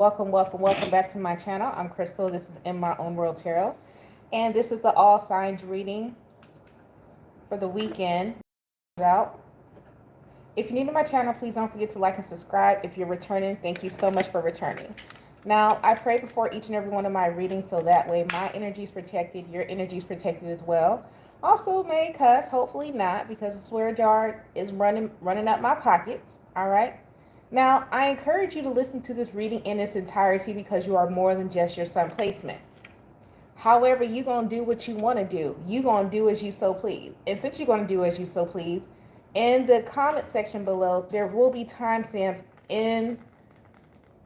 Welcome back to my channel. I'm Crystal. This is In My Own World Tarot. And this is the all signs reading for the weekend out. If you're new to my channel, please don't forget to like and subscribe. If you're returning, thank you so much for returning. Now, I pray before each and every one of my readings so that way my energy is protected, your energy is protected as well. Also may cuss, hopefully not, because the swear jar is running up my pockets. All right. Now, I encourage you to listen to this reading in its entirety because you are more than just your sun placement. However, you're going to do what you want to do. You're going to do as you so please. And since you're going to do as you so please, in the comment section below, there will be timestamps in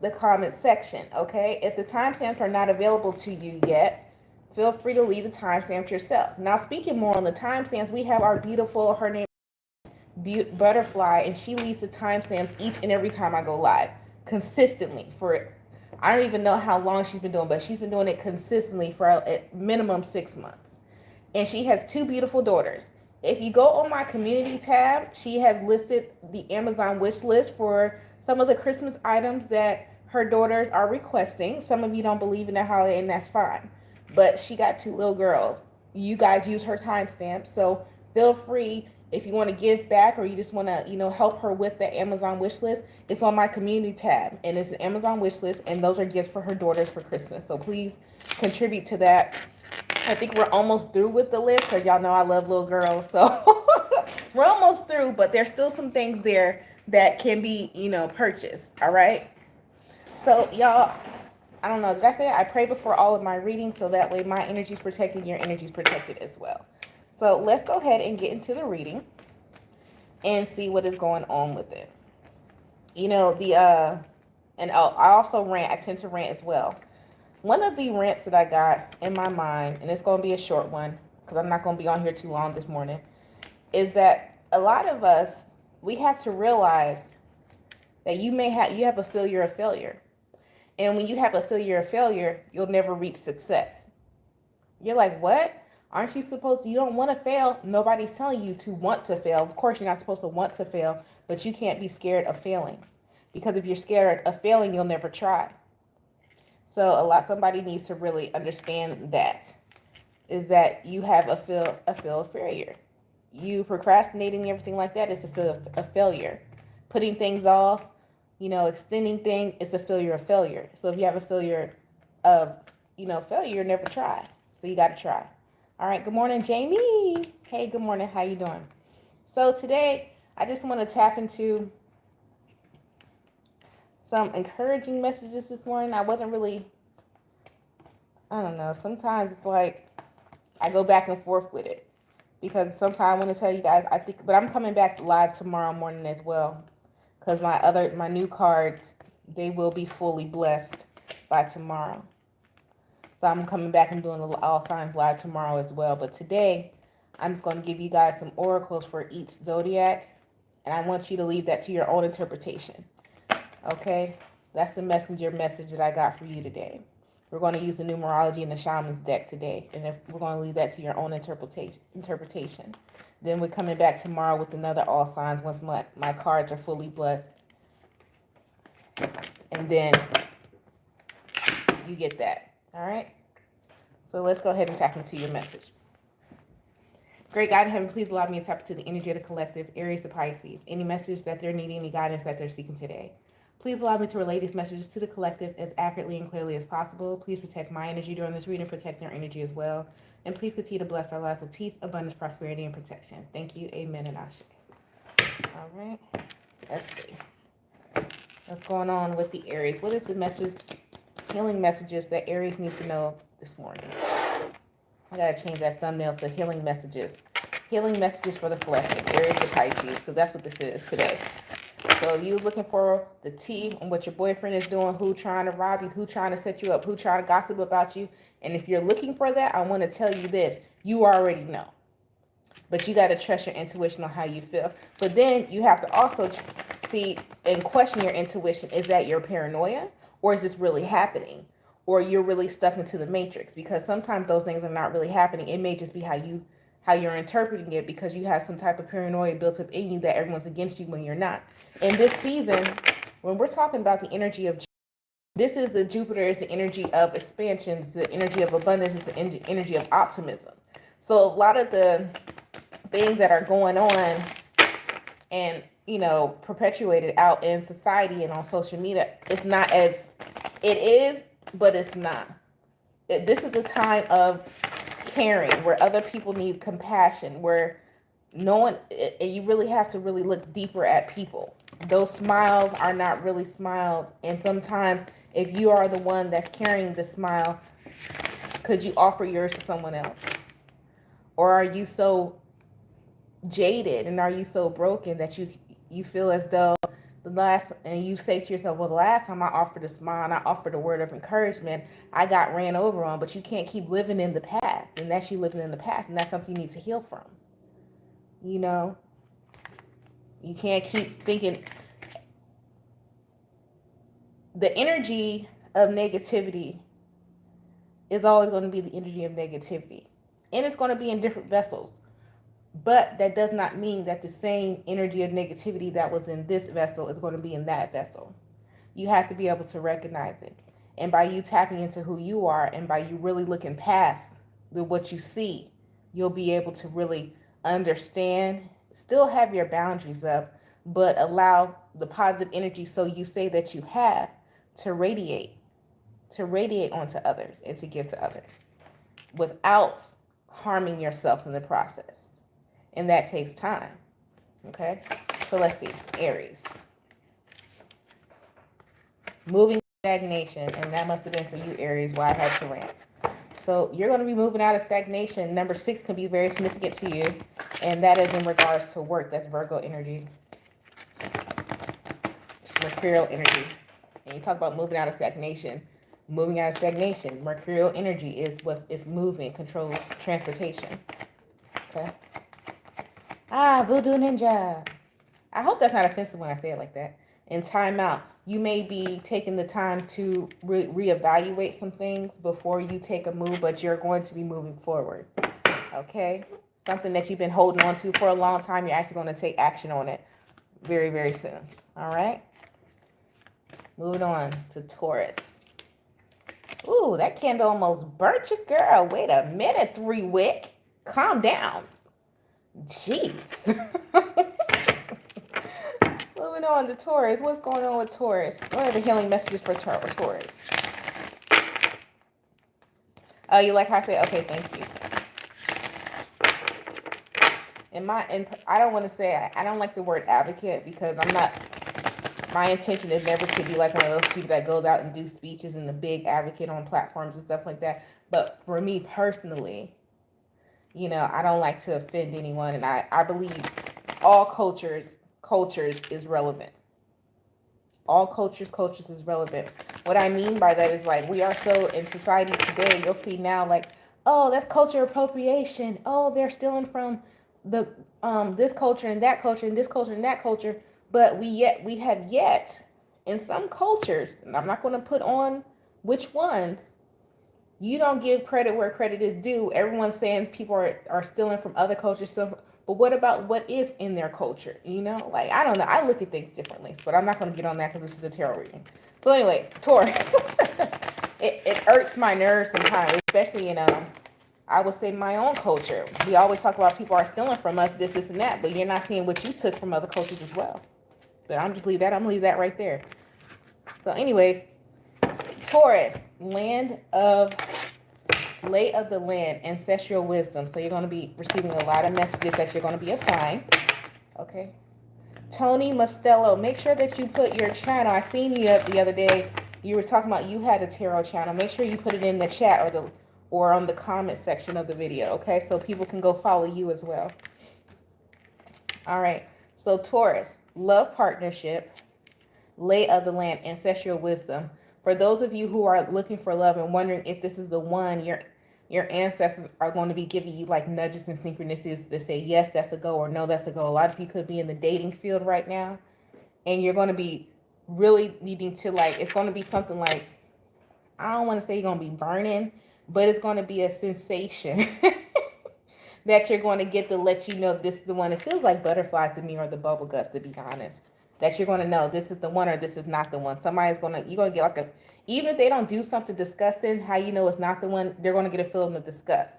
the comment section, okay? If the timestamps are not available to you yet, feel free to leave the timestamps yourself. Now, speaking more on the timestamps, we have our beautiful, her name Butterfly, and she leaves the timestamps each and every time I go live consistently for I don't even know how long she's been doing, but she's been doing it consistently for at minimum 6 months. And she has 2 beautiful daughters. If you go on my community tab, she has listed the Amazon wish list for some of the Christmas items that her daughters are requesting. Some of you don't believe in the holiday, and that's fine. But she got 2 little girls. You guys use her timestamp, so feel free. If you want to give back or you just want to, help her with the Amazon wish list, it's on my community tab. And it's an Amazon wish list, and those are gifts for her daughters for Christmas. So please contribute to that. I think we're almost through with the list because y'all know I love little girls. So we're almost through, but there's still some things there that can be, purchased. All right. So y'all, I don't know. Did I say it? I pray before all of my readings so that way my energy is protected, your energy is protected as well. So let's go ahead and get into the reading and see what is going on with it. And I also rant. I tend to rant as well. One of the rants that I got in my mind, and it's going to be a short one because I'm not going to be on here too long this morning, is that a lot of us, we have to realize that you have a failure of failure. And when you have a failure of failure, you'll never reach success. You're like, what? Aren't you supposed to? You don't want to fail. Nobody's telling you to want to fail. Of course, you're not supposed to want to fail, but you can't be scared of failing. Because if you're scared of failing, you'll never try. So somebody needs to really understand that. Is that you have a feel of failure. You procrastinating and everything like that is a feel of failure. Putting things off, extending things, it's a failure of failure. So if you have a failure of, failure, never try. So you got to try. All right, good morning, Jamie. Hey, good morning. How you doing? So today, I just want to tap into some encouraging messages this morning. I wasn't really, I don't know. Sometimes it's like I go back and forth with it because sometimes I want to tell you guys, but I'm coming back live tomorrow morning as well because my new cards, they will be fully blessed by tomorrow. So I'm coming back and doing a little all signs live tomorrow as well. But today, I'm just going to give you guys some oracles for each zodiac. And I want you to leave that to your own interpretation. Okay? That's the messenger message that I got for you today. We're going to use the numerology and the shaman's deck today. And we're going to leave that to your own interpretation. Then we're coming back tomorrow with another all signs once my cards are fully blessed. And then you get that. All right, so let's go ahead and tap into your message. Great God in heaven, please allow me to tap into the energy of the collective, Aries to Pisces. Any message that they're needing, any guidance that they're seeking today. Please allow me to relay these messages to the collective as accurately and clearly as possible. Please protect my energy during this reading, protect their energy as well. And please continue to bless our lives with peace, abundance, prosperity, and protection. Thank you, amen, and ashe. All right, let's see. What's going on with the Aries? What is the message? Healing messages that Aries needs to know this morning. I gotta change that thumbnail to healing messages. Healing messages for the collective, Aries to Pisces, because that's what this is today. So if you're looking for the tea on what your boyfriend is doing, who trying to rob you, who trying to set you up, who trying to gossip about you, and if you're looking for that, I want to tell you this: you already know. But you got to trust your intuition on how you feel. But then you have to also see and question your intuition. Is that your paranoia? Or is this really happening? Or you're really stuck into the matrix? Because sometimes those things are not really happening. It may just be how you're interpreting it because you have some type of paranoia built up in you that everyone's against you when you're not. In this season, when we're talking about the energy of This is the Jupiter is the energy of expansions, the energy of abundance, is the energy of optimism. So a lot of the things that are going on and, you know, perpetuated out in society and on social media, it's not as, it is, but it's not. This is the time of caring, where other people need compassion, where no one, you really have to really look deeper at people. Those smiles are not really smiles. And sometimes if you are the one that's carrying the smile, could you offer yours to someone else? Or are you so jaded and are you so broken that you feel as though and you say to yourself, well, the last time I offered a smile and I offered a word of encouragement, I got ran over on. But you can't keep living in the past, and that's you living in the past, and that's something you need to heal from. You know, you can't keep thinking. The energy of negativity is always going to be the energy of negativity, and it's going to be in different vessels. But that does not mean that the same energy of negativity that was in this vessel is going to be in that vessel. You have to be able to recognize it. And by you tapping into who you are and by you really looking past what you see, you'll be able to really understand, still have your boundaries up, but allow the positive energy, so you say that you have, to radiate onto others and to give to others without harming yourself in the process. And that takes time. Okay? So let's see. Aries. Moving stagnation. And that must have been for you, Aries, why I had to rant. So you're going to be moving out of stagnation. Number 6 can be very significant to you. And that is in regards to work. That's Virgo energy. It's Mercurial energy. And you talk about moving out of stagnation. Moving out of stagnation. Mercurial energy is what is moving, controls transportation. Okay? Voodoo Ninja. I hope that's not offensive when I say it like that. In time out, you may be taking the time to reevaluate some things before you take a move, but you're going to be moving forward. Okay? Something that you've been holding on to for a long time, you're actually going to take action on it very, very soon. All right? Moving on to Taurus. Ooh, that candle almost burnt you, girl. Wait a minute, 3-wick. Calm down. Jeez. Moving on to Taurus. What's going on with Taurus? What are the healing messages for Taurus? Oh, you like how I said, okay, thank you. And I don't want to say, I don't like the word advocate, because my intention is never to be like one of those people that goes out and do speeches and the big advocate on platforms and stuff like that. But for me personally, you know, I don't like to offend anyone, and I believe all cultures is relevant. All cultures is relevant. What I mean by that is, like, we are so in society today, you'll see now, like, oh, that's culture appropriation. Oh, they're stealing from the this culture and that culture and this culture and that culture. But we have yet in some cultures, and I'm not going to put on which ones, you don't give credit where credit is due. Everyone's saying people are stealing from other cultures. So, but what about what is in their culture? You know, like, I don't know. I look at things differently, but I'm not going to get on that because this is a tarot reading. So anyways, Taurus, it irks my nerves sometimes, especially in, I would say, my own culture. We always talk about people are stealing from us, this, and that, but you're not seeing what you took from other cultures as well. But I'm going to leave that right there. So anyways, Taurus, lay of the land, ancestral wisdom. So you're going to be receiving a lot of messages that you're going to be applying. Okay. Tony Mostello, make sure that you put your channel. I seen you the other day. You were talking about you had a tarot channel. Make sure you put it in the chat or on the comment section of the video. Okay. So people can go follow you as well. All right. So Taurus, love partnership, lay of the land, ancestral wisdom. For those of you who are looking for love and wondering if this is the one, your ancestors are going to be giving you like nudges and synchronicities to say, yes, that's a go, or no, that's a go. A lot of you could be in the dating field right now, and you're going to be really needing to, like, it's going to be something like, I don't want to say you're going to be burning, but it's going to be a sensation that you're going to get to let you know this is the one. It feels like butterflies to me, or the bubble guts, to be honest. That you're going to know this is the one or this is not the one. You're going to get like Even if they don't do something disgusting, how you know it's not the one, they're going to get a feeling of disgust.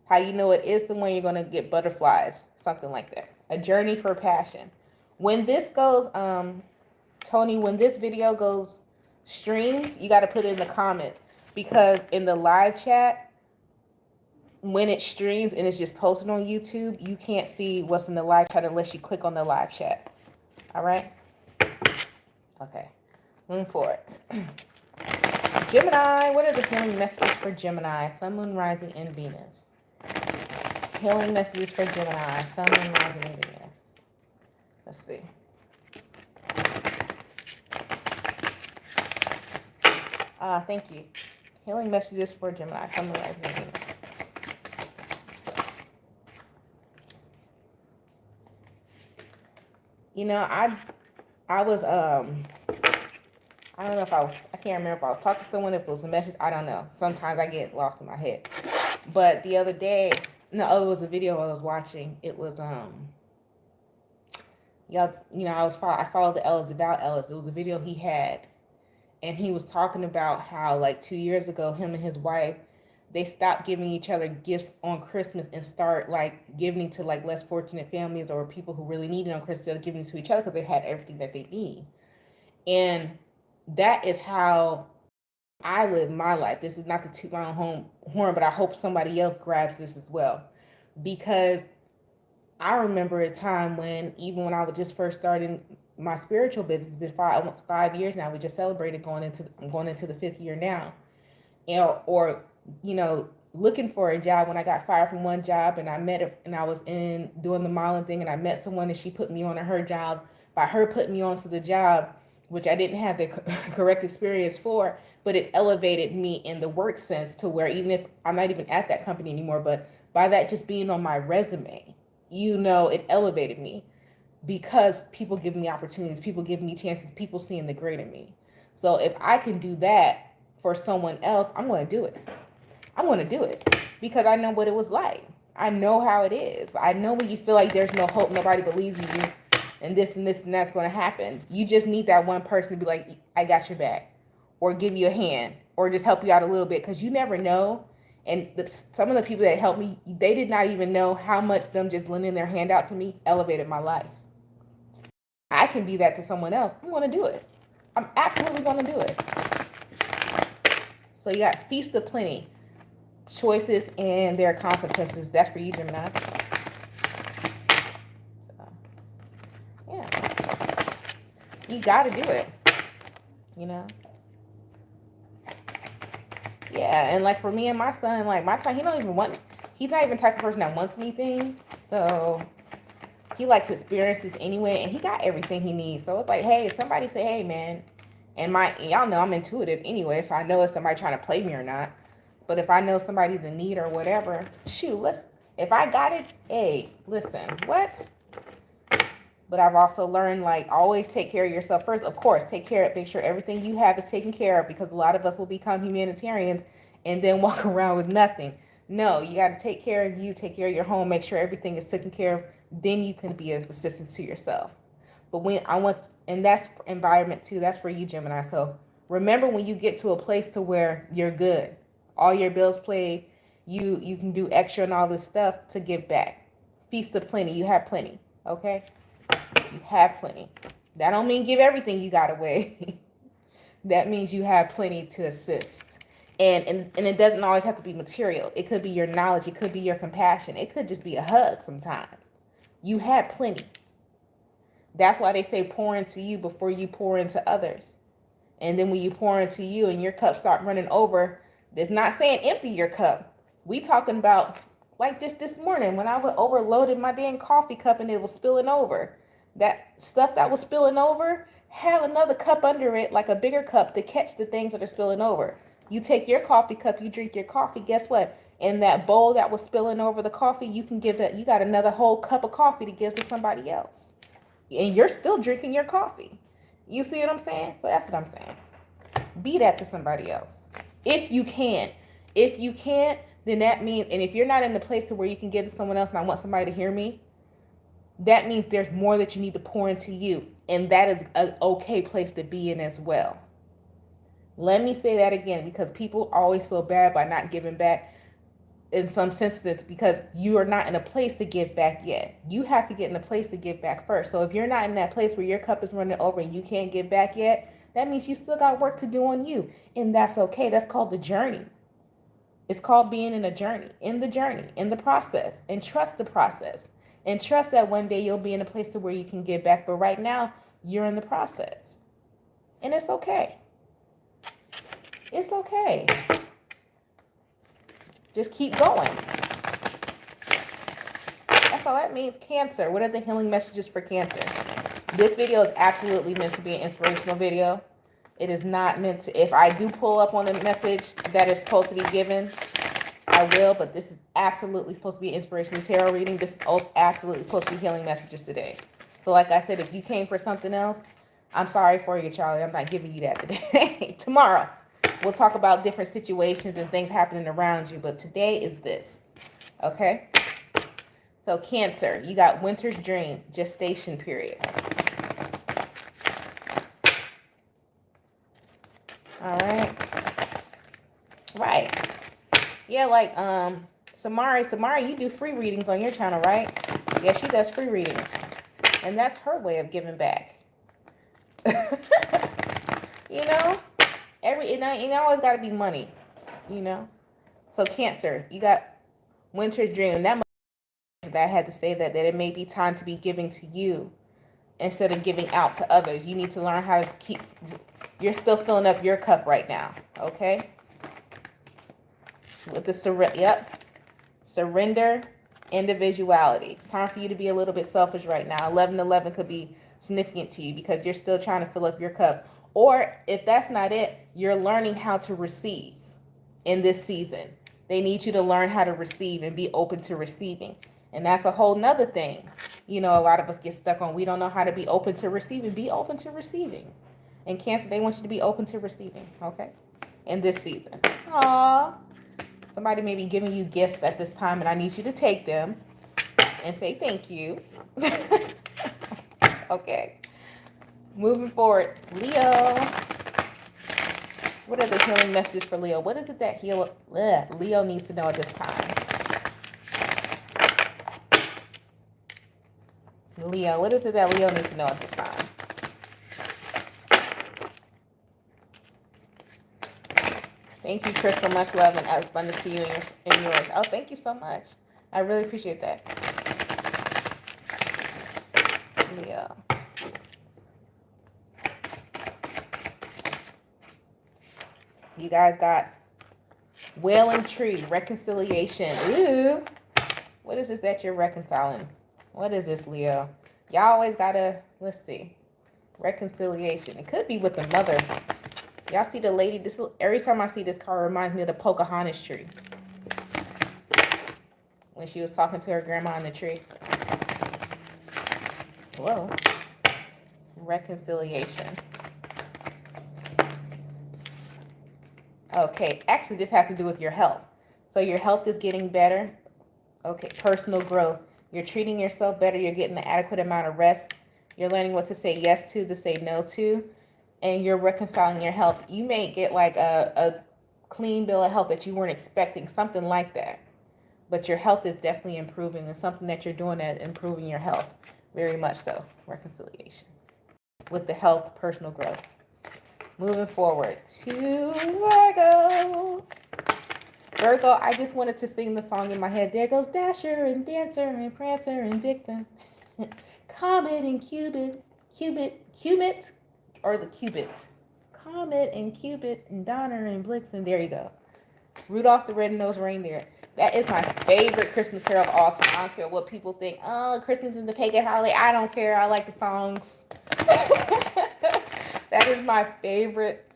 How you know it is the one, you're going to get butterflies, something like that. A journey for passion. When this goes, Tony, when this video goes streams, you got to put it in the comments, because in the live chat, when it streams and it's just posted on YouTube, you can't see what's in the live chat unless you click on the live chat. All right? Okay. Moving forward. Gemini, what are the healing messages for Gemini? Sun, Moon, Rising, and Venus. Healing messages for Gemini, Sun, Moon, Rising, and Venus. Let's see. Thank you. Healing messages for Gemini, Sun, Moon, Rising, and Venus. You know, I was I don't know if I can't remember if I was talking to someone, if it was a message, I don't know. Sometimes I get lost in my head. But the other day, no, it was a video I was watching. It was, y'all, you know, I followed the Ellis, Devout Ellis. It was a video he had. And he was talking about how, like, 2 years ago, him and his wife, they stopped giving each other gifts on Christmas and start, like, giving to, like, less fortunate families or people who really need it on Christmas. They're giving to each other because they had everything that they need. And that is how I live my life. This is not to toot my own horn, but I hope somebody else grabs this as well. Because I remember a time when, even when I was just first starting my spiritual business, it's been almost 5 years now. We just celebrated I'm going into the 5th year now. Or you know, looking for a job, when I got fired from one job and I was in doing the modeling thing, and I met someone and she put me on to her job. By her putting me onto the job, which I didn't have the correct experience for, but it elevated me in the work sense to where, even if I'm not even at that company anymore, but by that just being on my resume, you know, it elevated me, because people give me opportunities, people give me chances, people seeing the great in me. So if I can do that for someone else, I'm going to do it. I'm going to do it because I know what it was like. I know how it is. I know when you feel like there's no hope, nobody believes in you, and this and this and that's going to happen. You just need that one person to be like, I got your back, or give you a hand, or just help you out a little bit, because you never know. And some of the people that helped me, they did not even know how much them just lending their hand out to me elevated my life. I can be that to someone else. I'm going to do it. I'm absolutely going to do it. So you got Feast of Plenty. Choices and their consequences. That's for you, Gemini. So, yeah. You got to do it. You know? Yeah, and like for me and my son, he don't even want, he's not even the type of person that wants anything. So he likes experiences anyway, and he got everything he needs. So it's like, hey, somebody say, hey, man. And y'all know I'm intuitive anyway, so I know if somebody trying to play me or not. But if I know somebody's in need or whatever, shoot, if I got it, hey, listen, what? But I've also learned, like, always take care of yourself first. Of course, make sure everything you have is taken care of, because a lot of us will become humanitarians and then walk around with nothing. No, you got to take care of you, take care of your home, make sure everything is taken care of. Then you can be of assistance to yourself. But and that's environment too. That's for you, Gemini. So remember, when you get to a place to where you're good, all your bills paid, you can do extra and all this stuff to give back. Feast of Plenty. You have plenty. Okay? You have plenty. That don't mean give everything you got away. That means you have plenty to assist. And it doesn't always have to be material. It could be your knowledge. It could be your compassion. It could just be a hug sometimes. You have plenty. That's why they say pour into you before you pour into others. And then when you pour into you and your cup start running over, it's not saying empty your cup. We talking about like this morning when I overloaded my damn coffee cup and it was spilling over. That stuff that was spilling over, have another cup under it, like a bigger cup, to catch the things that are spilling over. You take your coffee cup, you drink your coffee. Guess what? In that bowl that was spilling over the coffee, you can give that. You got another whole cup of coffee to give to somebody else, and you're still drinking your coffee. You see what I'm saying? So that's what I'm saying. Be that to somebody else if you can. If you can't, then that means, and if you're not in the place to where you can give to someone else, and I want somebody to hear me, that means there's more that you need to pour into you, and that is an okay place to be in as well. Let me say that again, because people always feel bad by not giving back in some senses, because you are not in a place to give back yet. You have to get in a place to give back first. So if you're not in that place where your cup is running over and you can't give back yet, that means you still got work to do on you. And that's okay. That's called the journey. It's called being in a journey, in the process, and trust the process. And trust that one day you'll be in a place to where you can give back. But right now, you're in the process. And it's okay. It's okay. Just keep going. That's all that means. Cancer. What are the healing messages for Cancer? This video is absolutely meant to be an inspirational video. It is not meant to, if I do pull up on the message that is supposed to be given, I will, but this is absolutely supposed to be an inspirational tarot reading. This is absolutely supposed to be healing messages today. So like I said, if you came for something else, I'm sorry for you, Charlie. I'm not giving you that today. Tomorrow, we'll talk about different situations and things happening around you, but today is this, okay? So Cancer, you got winter's dream, gestation period. All right. Right. Yeah, like Samari, you do free readings on your channel, right? Yeah, she does free readings. And that's her way of giving back. You know? It ain't always got to be money, you know? So Cancer, you got winter dream. That I had to say that it may be time to be giving to you instead of giving out to others. You need to learn how to keep, you're still filling up your cup right now, okay? With the surrender, individuality. It's time for you to be a little bit selfish right now. 1111 could be significant to you because you're still trying to fill up your cup. Or if that's not it, you're learning how to receive in this season. They need you to learn how to receive and be open to receiving. And that's a whole nother thing. You know, a lot of us get stuck on, we don't know how to be open to receiving. Be open to receiving. And Cancer, they want you to be open to receiving, okay? In this season. Aww. Somebody may be giving you gifts at this time, and I need you to take them and say thank you. Okay. Moving forward, Leo. What are the healing messages for Leo? What is it that Leo needs to know at this time? Leo, what is it that Leo needs to know at this time? Thank you, Crystal. Much love and abundance to you and yours. Oh, thank you so much. I really appreciate that. Leo. You guys got Wailing Tree, reconciliation. Ooh. What is this that you're reconciling? What is this, Leo? Y'all always gotta, let's see. Reconciliation. It could be with the mother. Y'all see the lady, this every time I see this card reminds me of the Pocahontas tree. When she was talking to her grandma in the tree. Whoa. Reconciliation. Okay, actually this has to do with your health. So your health is getting better. Okay, personal growth. You're treating yourself better. You're getting the adequate amount of rest. You're learning what to say yes to say no to. And you're reconciling your health. You may get like a clean bill of health that you weren't expecting, something like that. But your health is definitely improving, and something that you're doing at improving your health. Very much so. Reconciliation. With the health, personal growth. Moving forward to Virgo. Virgo, I just wanted to sing the song in my head. There goes Dasher and Dancer and Prancer and Vixen. Comet and Cupid. Or the Cubits. Comet and Cupid and Donner and Blitzen. There you go. Rudolph the Red-Nosed Reindeer. That is my favorite Christmas carol of all time. I don't care what people think. Oh, Christmas is the pagan holiday. I don't care. I like the songs. That is my favorite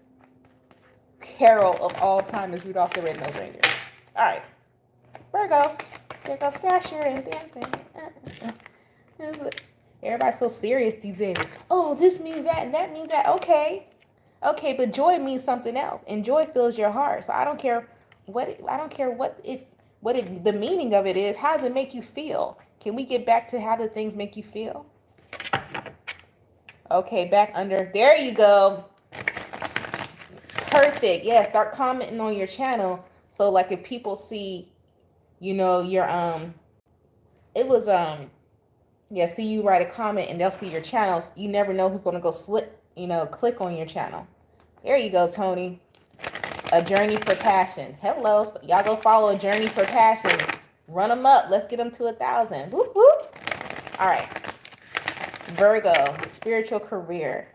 carol of all time is Rudolph the Red-Nosed Reindeer. All right. Virgo. There goes Dasher and Dancing. Everybody's so serious these days. Oh, this means that and that means that. Okay. Okay, but joy means something else. And joy fills your heart. So I don't care what the meaning of it is. How does it make you feel? Can we get back to how do things make you feel? Okay, back under. There you go. Perfect. Yeah, start commenting on your channel. So like if people see, you know, your it was yeah, see you write a comment and they'll see your channels. You never know who's gonna go click on your channel. There you go, Tony. A Journey for Passion. Hello, so y'all go follow A Journey for Passion. Run them up. Let's get them to 1,000. Whoop whoop. All right. Virgo, spiritual career.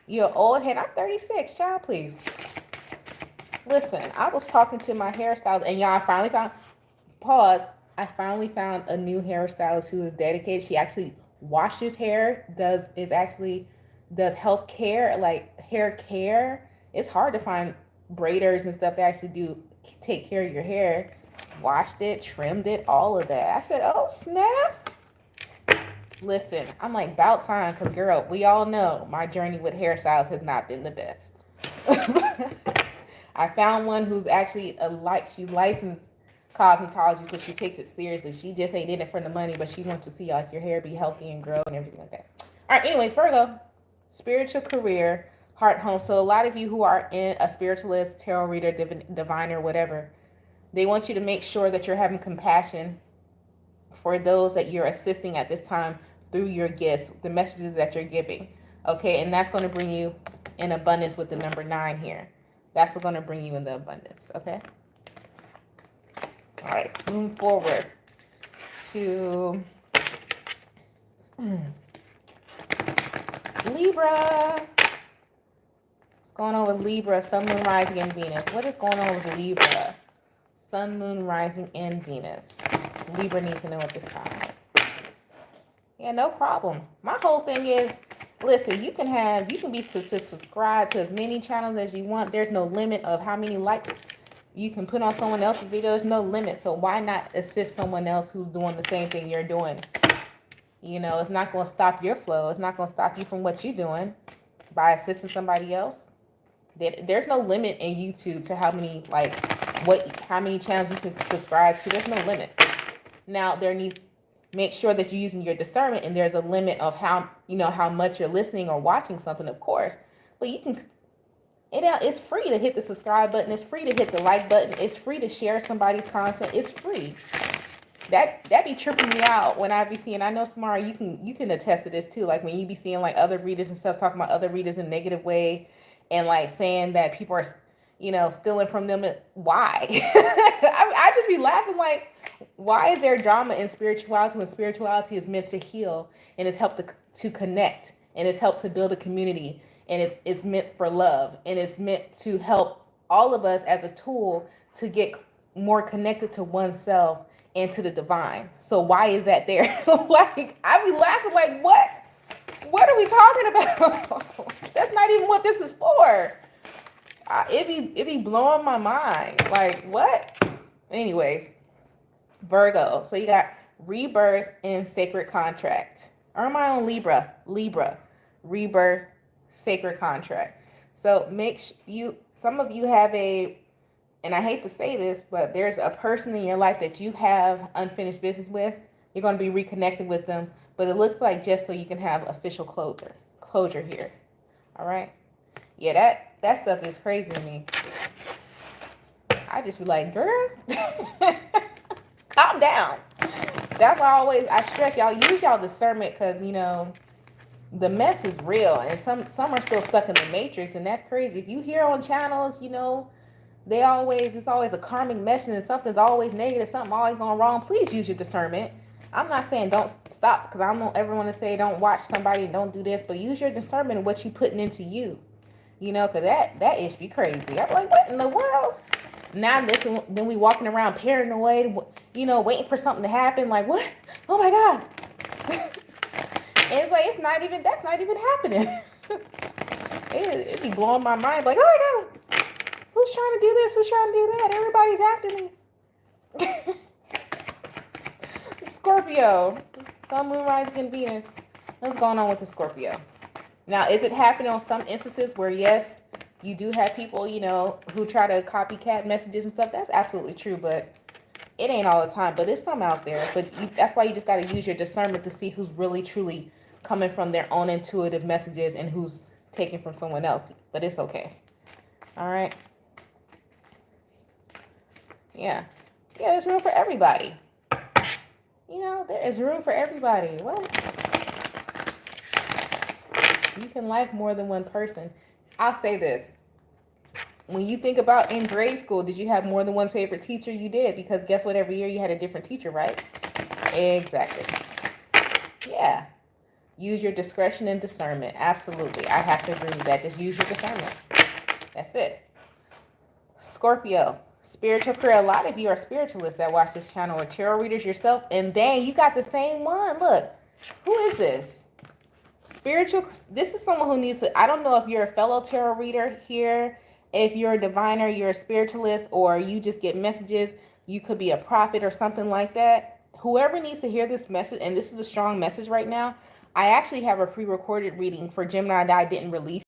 You're old head. I'm 36. Child, please. Listen, I was talking to my hairstylist, and y'all, I finally found. Pause. I finally found a new hairstylist who is dedicated. She actually washes hair. Does health care, like hair care. It's hard to find braiders and stuff that actually take care of your hair. Washed it, trimmed it, all of that. I said, oh snap. Listen, I'm like, about time, because girl, we all know my journey with hairstyles has not been the best. I found one who's actually she's licensed cosmetologist, but she takes it seriously. She just ain't in it for the money, but she wants to see like your hair be healthy and grow and everything like that. All right, anyways, Virgo, spiritual career, heart home. So a lot of you who are in a spiritualist, tarot reader, diviner, whatever, they want you to make sure that you're having compassion for those that you're assisting at this time through your gifts, the messages that you're giving. Okay, and that's going to bring you in abundance with the number 9 here. That's what's going to bring you in the abundance. Okay. All right, moving forward to Libra. What's going on with Libra? Sun, Moon, Rising, and Venus. What is going on with Libra? Sun, Moon, Rising, and Venus. Libra needs to know at this time. Yeah, no problem. My whole thing is, listen, you can be subscribed to as many channels as you want. There's no limit of how many likes you can put on someone else's video. There's no limit. So why not assist someone else who's doing the same thing you're doing? You know, it's not going to stop your flow. It's not going to stop you from what you're doing by assisting somebody else. There's no limit in YouTube to how many channels you can subscribe to. There's no limit. Now make sure that you're using your discernment, and there's a limit of how much you're listening or watching something, of course. But it's free to hit the subscribe button. It's free to hit the like button. It's free to share somebody's content. It's free. That be tripping me out when I be seeing. I know, Samara, you can attest to this too. Like when you be seeing like other readers and stuff talking about other readers in a negative way, and like saying that people are, stealing from them. Why? I just be laughing like, why is there drama in spirituality when spirituality is meant to heal and it's helped to connect and it's helped to build a community and it's meant for love and it's meant to help all of us as a tool to get more connected to oneself and to the divine. So why is that there? Like, I be laughing like, what? What are we talking about? That's not even what this is for. It be blowing my mind. Like, what? Anyways, Virgo. So you got rebirth and sacred contract. Or am I on Libra? Libra. Rebirth, sacred contract. So some of you have and I hate to say this, but there's a person in your life that you have unfinished business with. You're going to be reconnected with them, but it looks like just so you can have official closure here. All right. Yeah, that stuff is crazy to me. I just be like, girl, calm down. That's why I stress y'all, use y'all discernment, because the mess is real, and some are still stuck in the matrix, and that's crazy. If you hear on channels, it's always a karmic message and something's always negative, something always going wrong. Please use your discernment. I'm not saying don't stop, because I don't ever want to say don't watch somebody, don't do this, but use your discernment and what you putting into you. Because that ish be crazy. I'm like, what in the world? Now then we walking around paranoid, waiting for something to happen. Like, what? Oh my God. And it's like, that's not even happening. It be blowing my mind. Like, oh my God, who's trying to do this? Who's trying to do that? Everybody's after me. Scorpio, Sun, Moon, Rising, and Venus. What's going on with the Scorpio? Now, is it happening on some instances where, yes, you do have people, who try to copycat messages and stuff? That's absolutely true, but it ain't all the time. But it's some out there. But that's why you just got to use your discernment to see who's really, truly coming from their own intuitive messages and who's taken from someone else. But it's okay. All right. Yeah. Yeah, there's room for everybody. You know, there is room for everybody. What? You can like more than one person. I'll say this. When you think about in grade school, did you have more than one favorite teacher? You did, because guess what? Every year you had a different teacher, right? Exactly. Yeah. Use your discretion and discernment. Absolutely. I have to agree with that. Just use your discernment. That's it. Scorpio. Spiritual career. A lot of you are spiritualists that watch this channel, or tarot readers yourself. And dang, you got the same one. Look. Who is this? Spiritual. This is someone who needs to. I don't know if you're a fellow tarot reader here. If you're a diviner, you're a spiritualist, or you just get messages. You could be a prophet or something like that. Whoever needs to hear this message, and this is a strong message right now. I actually have a pre-recorded reading for Gemini that I didn't release.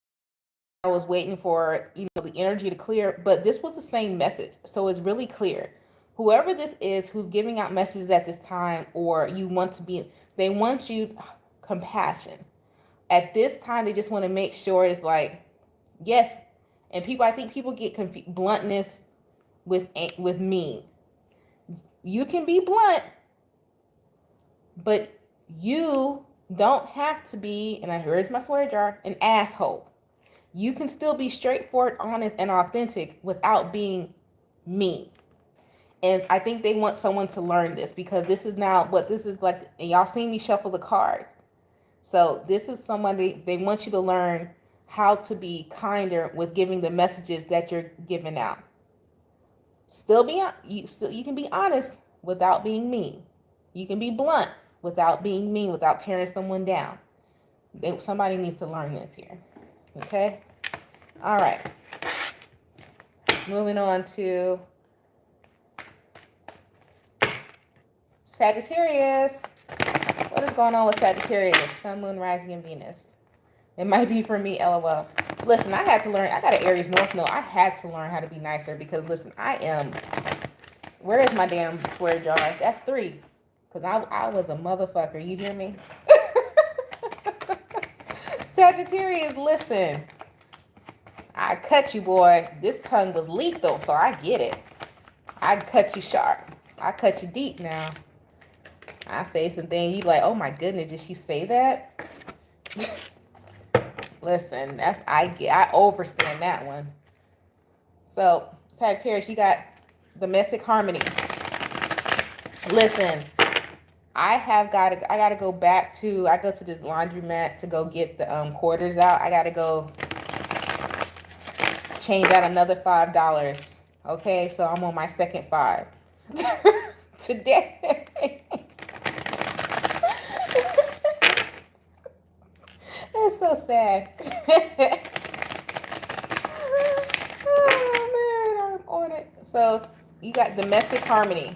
I was waiting for, the energy to clear, but this was the same message. So it's really clear. Whoever this is who's giving out messages at this time, or you want to be, they want you compassion. At this time, they just want to make sure it's like, yes. And I think people get confused, bluntness with mean. You can be blunt, but you don't have to be, and here's my swear jar, an asshole. You can still be straightforward, honest, and authentic without being mean. And I think they want someone to learn this, because this is now what this is like. And y'all seen me shuffle the cards. So this is somebody, they want you to learn how to be kinder with giving the messages that you're giving out. You can be honest without being mean. You can be blunt without being mean, without tearing someone down. Somebody needs to learn this here. Okay? All right. Moving on to Sagittarius. What is going on with Sagittarius? Sun, Moon, Rising, and Venus. It might be for me, LOL. Listen, I had to learn. I got an Aries North Node. I had to learn how to be nicer, because, listen, where is my damn swear jar? That's 3. Because I was a motherfucker. You hear me? Sagittarius, listen. I cut you, boy. This tongue was lethal, so I get it. I cut you sharp. I cut you deep now. I say some things, you be like, oh my goodness, did she say that? Listen, I overstand that one. So, Sagittarius, you got domestic harmony. Listen, I gotta go back to, I go to this laundromat to go get the quarters out. I gotta go change out another $5. Okay, so I'm on my second 5 today. That's so sad. Oh man, I'm on it. So you got domestic harmony.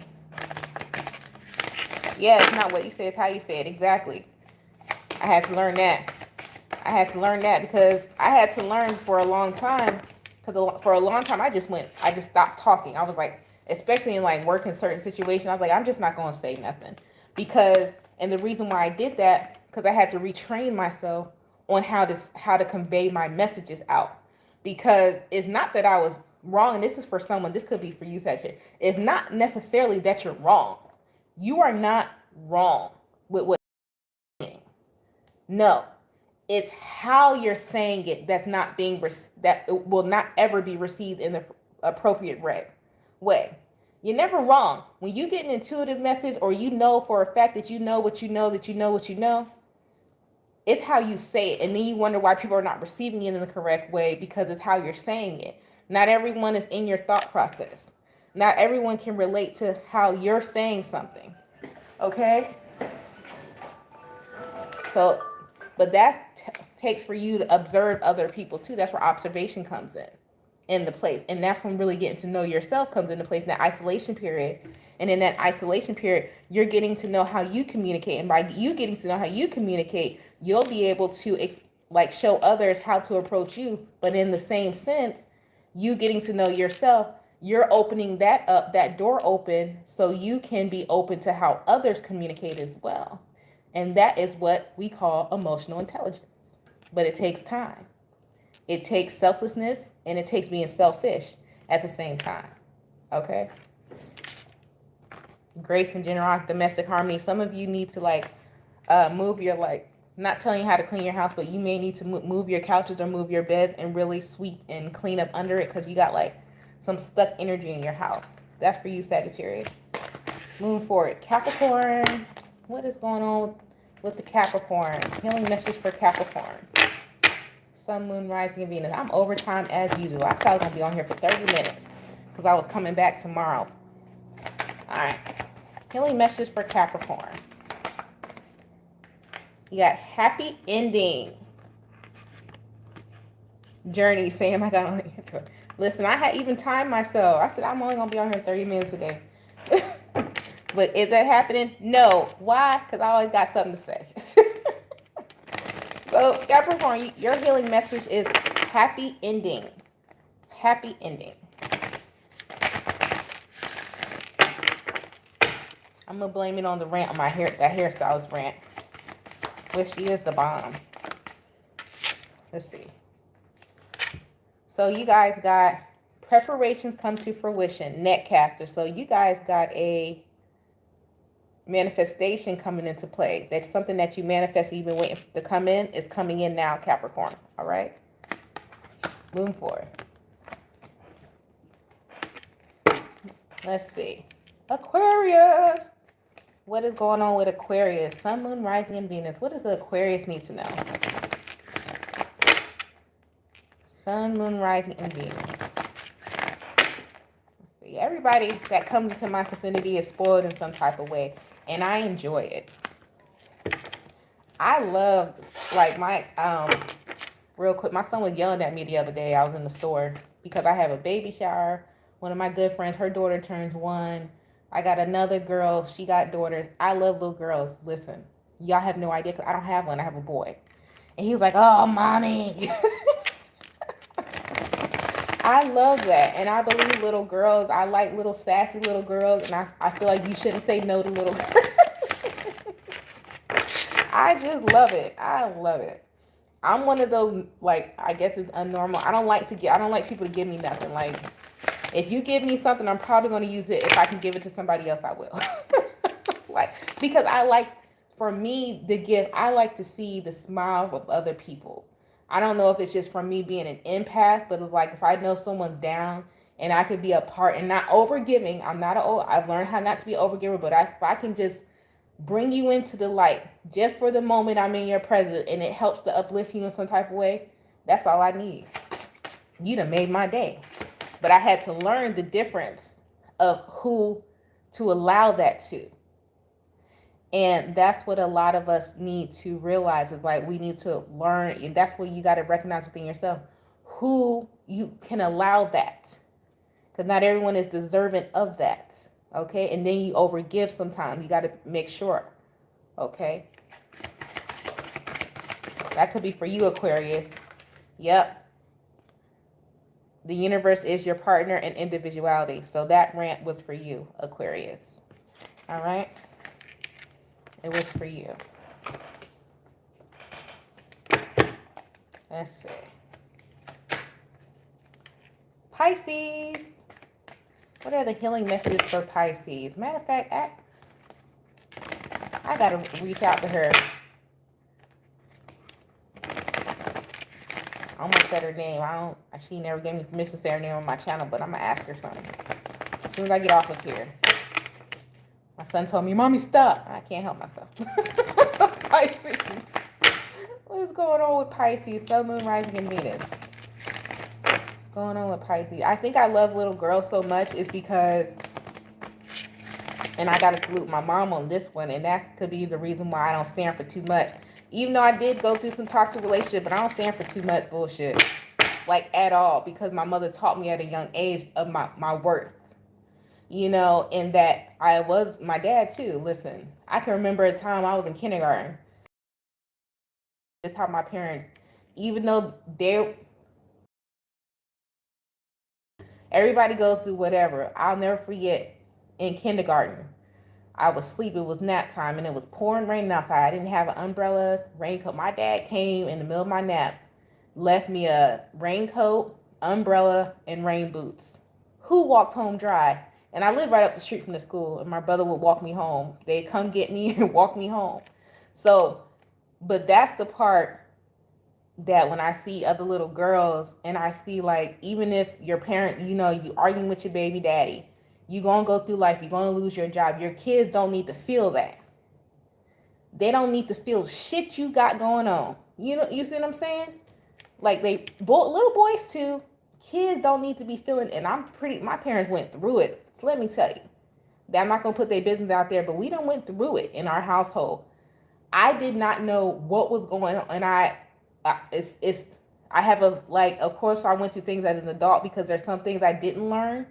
Yeah, it's not what you say, it's how you say it. Exactly. I had to learn that. Because I had to learn for a long time. Because for a long time, I just stopped talking. I was like, especially in like work in certain situations, I was like, I'm just not going to say nothing. And the reason why I did that, because I had to retrain myself on how to convey my messages out. Because it's not that I was wrong, and this is for someone, this could be for you, Sagittarius. It's not necessarily that you're wrong. You are not wrong with what you're saying. No. It's how you're saying it that it will not ever be received in the appropriate way. You're never wrong. When you get an intuitive message, or you know for a fact that you know what you know, that you know what you know, it's how you say it. And then you wonder why people are not receiving it in the correct way, because it's how you're saying it. Not everyone is in your thought process. Not everyone can relate to how you're saying something. Okay? So, but that takes for you to observe other people too. That's where observation comes in the place. And that's when really getting to know yourself comes into place in that isolation period. And in that isolation period, you're getting to know how you communicate. And by you getting to know how you communicate, you'll be able to show others how to approach you. But in the same sense, you getting to know yourself, you're opening that door open, so you can be open to how others communicate as well. And that is what we call emotional intelligence. But it takes time. It takes selflessness and it takes being selfish at the same time. Okay? Grace and generosity, domestic harmony. Some of you need to move your not telling you how to clean your house, but you may need to move your couches or move your beds and really sweep and clean up under it because you got some stuck energy in your house. That's for you, Sagittarius. Moving forward, Capricorn. What is going on with the Capricorn? Healing message for Capricorn. Sun, Moon, Rising, and Venus. I'm overtime as usual. I said I was going to be on here for 30 minutes because I was coming back tomorrow. All right. Healing message for Capricorn. You got happy ending. Journey saying I got on. Listen, I had even timed myself. I said I'm only going to be on here 30 minutes a day. But is that happening? No. Why? Because I always got something to say. So Capricorn, your healing message is happy ending. Happy ending. I'm going to blame it on the rant on my hair, that hairstylist rant. Which she is the bomb. Let's see. So you guys got preparations come to fruition, netcaster. So you guys got a manifestation coming into play. That's something that you manifested, you've been waiting to come in, is coming in now, Capricorn. All right? Moving forward. Let's see. Aquarius. What is going on with Aquarius? Sun, Moon, Rising, and Venus. What does the Aquarius need to know? Sun, Moon, Rising, and Venus. See, everybody that comes into my vicinity is spoiled in some type of way, and I enjoy it. I love, real quick, my son was yelling at me the other day. I was in the store because I have a baby shower. One of my good friends, her daughter turns 1. I got another girl. She got daughters. I love little girls. Listen, y'all have no idea because I don't have one. I have a boy. And he was like, oh, mommy. I love that. And I believe little girls. I like little sassy little girls. And I feel like you shouldn't say no to little girls. I just love it. I love it. I'm one of those, I guess it's unnormal. I don't like people to give me nothing. If you give me something, I'm probably going to use it. If I can give it to somebody else, I will. Because for me, the gift, I like to see the smile of other people. I don't know if it's just from me being an empath, but it's if I know someone's down and I could be a part and not overgiving. I've learned how not to be a overgiver, but if I can just bring you into the light just for the moment I'm in your presence and it helps to uplift you in some type of way, that's all I need. You done made my day. But I had to learn the difference of who to allow that to. And that's what a lot of us need to realize is we need to learn. And that's what you got to recognize within yourself. Who you can allow that. Because not everyone is deserving of that. Okay? And then you overgive sometimes. You got to make sure. Okay? That could be for you, Aquarius. Yep. The universe is your partner and individuality. So that rant was for you, Aquarius. All right? It was for you. Let's see. Pisces. What are the healing messages for Pisces? Matter of fact, I got to reach out to her. I almost said her name. She never gave me permission to say her name on my channel, but I'm going to ask her something. As soon as I get off of here. My son told me, Mommy, stop. I can't help myself. Pisces. What is going on with Pisces? Sun, Moon, Rising, and Venus. What's going on with Pisces? I think I love little girls so much is because, and I got to salute my mom on this one, and that could be the reason why I don't stand for too much. Even though I did go through some toxic relationship, but I don't stand for too much bullshit. At all. Because my mother taught me at a young age of my worth. And that I was my dad too. Listen, I can remember a time I was in kindergarten. That's how my parents, even though everybody goes through whatever. I'll never forget in kindergarten. I was asleep. It was nap time and it was pouring rain outside. I didn't have an umbrella, raincoat. My dad came in the middle of my nap, left me a raincoat, umbrella, and rain boots. Who walked home dry? And I live right up the street from the school, and my brother would walk me home. They'd come get me and walk me home. So, but that's the part that when I see other little girls and I see, like, even if your parent, you arguing with your baby daddy, you're going to go through life, you're going to lose your job. Your kids don't need to feel that. They don't need to feel shit you got going on. You see what I'm saying? Like, little boys too. Kids don't need to be feeling, and my parents went through it. So let me tell you. I'm not going to put their business out there, but we done went through it in our household. I did not know what was going on, and I have of course I went through things as an adult because there's some things I didn't learn,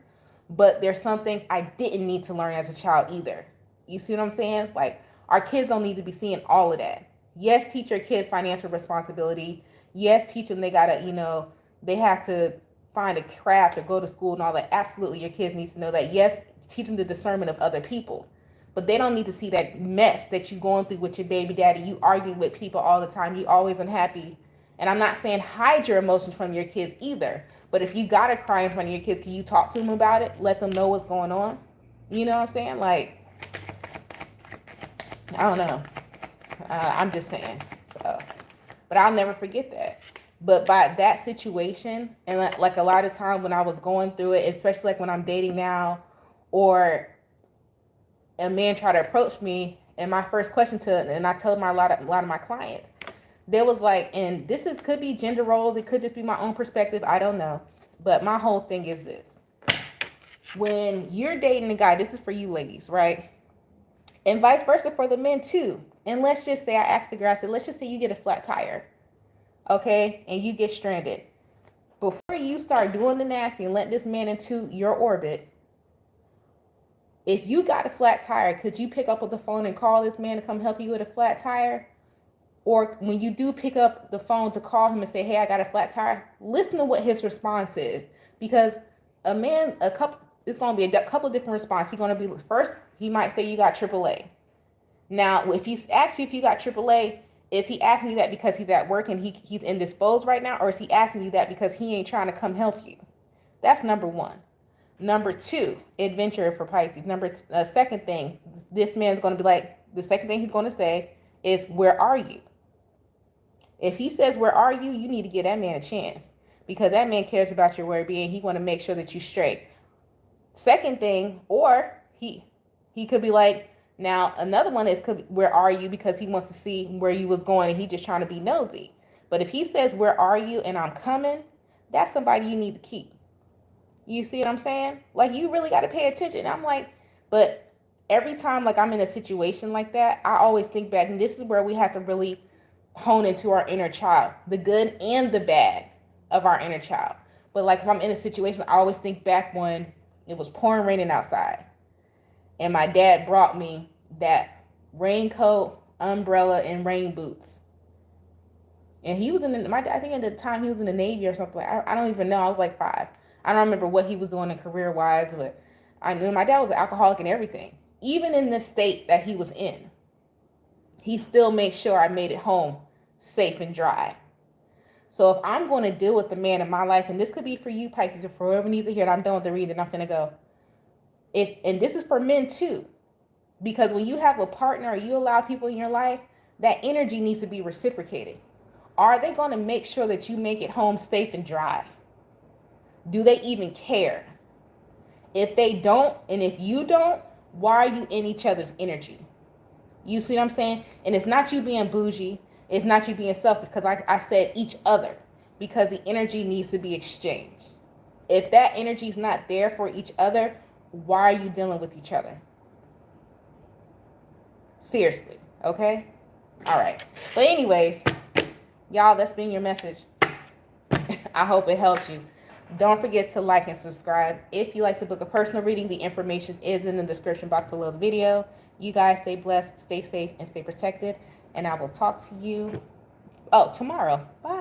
but there's some things I didn't need to learn as a child either. You see what I'm saying? It's like, our kids don't need to be seeing all of that. Yes, teach your kids financial responsibility. Yes, teach them they gotta, they have to find a craft or go to school and all that. Absolutely, your kids need to know that. Yes, teach them the discernment of other people. But they don't need to see that mess that you're going through with your baby daddy. You argue with people all the time. You always unhappy. And I'm not saying hide your emotions from your kids either. But if you got to cry in front of your kids, can you talk to them about it? Let them know what's going on? You know what I'm saying? Like, I don't know. I'm just saying. So, but I'll never forget that. But by that situation, and like a lot of times when I was going through it, especially like when I'm dating now, or a man tried to approach me, and my first question and I tell a lot of my clients, there was like, and could be gender roles, it could just be my own perspective, I don't know. But my whole thing is this. When you're dating a guy, this is for you ladies, right? And vice versa for the men too. And let's just say, I asked the girl, I said, let's just say you get a flat tire, okay? And you get stranded. Before you start doing the nasty and let this man into your orbit, if you got a flat tire, could you pick up the phone and call this man to come help you with a flat tire? Or when you do pick up the phone to call him and say, hey, I got a flat tire, listen to what his response is. Because it's going to be a couple of different responses. He's going to be, first, he might say you got AAA. Now, if he asks you if you got AAA, is he asking you that because he's at work and he's indisposed right now? Or is he asking you that because he ain't trying to come help you? That's number one. Number two, adventure for Pisces. Second thing, this man's going to be like, the second thing he's going to say is, where are you? If he says, where are you? You need to give that man a chance, because that man cares about your well-being. He want to make sure that you're straight. Second thing, or he could be like, now another one is, where are you? Because he wants to see where you was going and he just trying to be nosy. But if he says, where are you? And I'm coming, that's somebody you need to keep. You see what I'm saying? Like, you really got to pay attention. I'm like, but every time like I'm in a situation like that, I always think back, and this is where we have to really hone into our inner child, the good and the bad of our inner child. But like, if I'm in a situation, I always think back when it was pouring raining outside and my dad brought me that raincoat, umbrella, and rain boots. And he was I think at the time he was in the Navy or something. I don't even know. I was like 5. I don't remember what he was doing in career-wise, but I knew my dad was an alcoholic and everything. Even in the state that he was in, he still made sure I made it home safe and dry. So if I'm going to deal with the man in my life, and this could be for you, Pisces, or for whoever needs to hear it, I'm done with the reading, I'm going to go. And this is for men too, because when you have a partner or you allow people in your life, that energy needs to be reciprocated. Are they going to make sure that you make it home safe and dry? Do they even care? If they don't, and if you don't, why are you in each other's energy? You see what I'm saying? And it's not you being bougie. It's not you being selfish, because like I said, each other, because the energy needs to be exchanged. If that energy is not there for each other, why are you dealing with each other? Seriously, okay? All right. But anyways, y'all, that's been your message. I hope it helps you. Don't forget to like and subscribe. If you like to book a personal reading, the information is in the description box below the video. You guys stay blessed, stay safe, and stay protected. And I will talk to you tomorrow. Bye.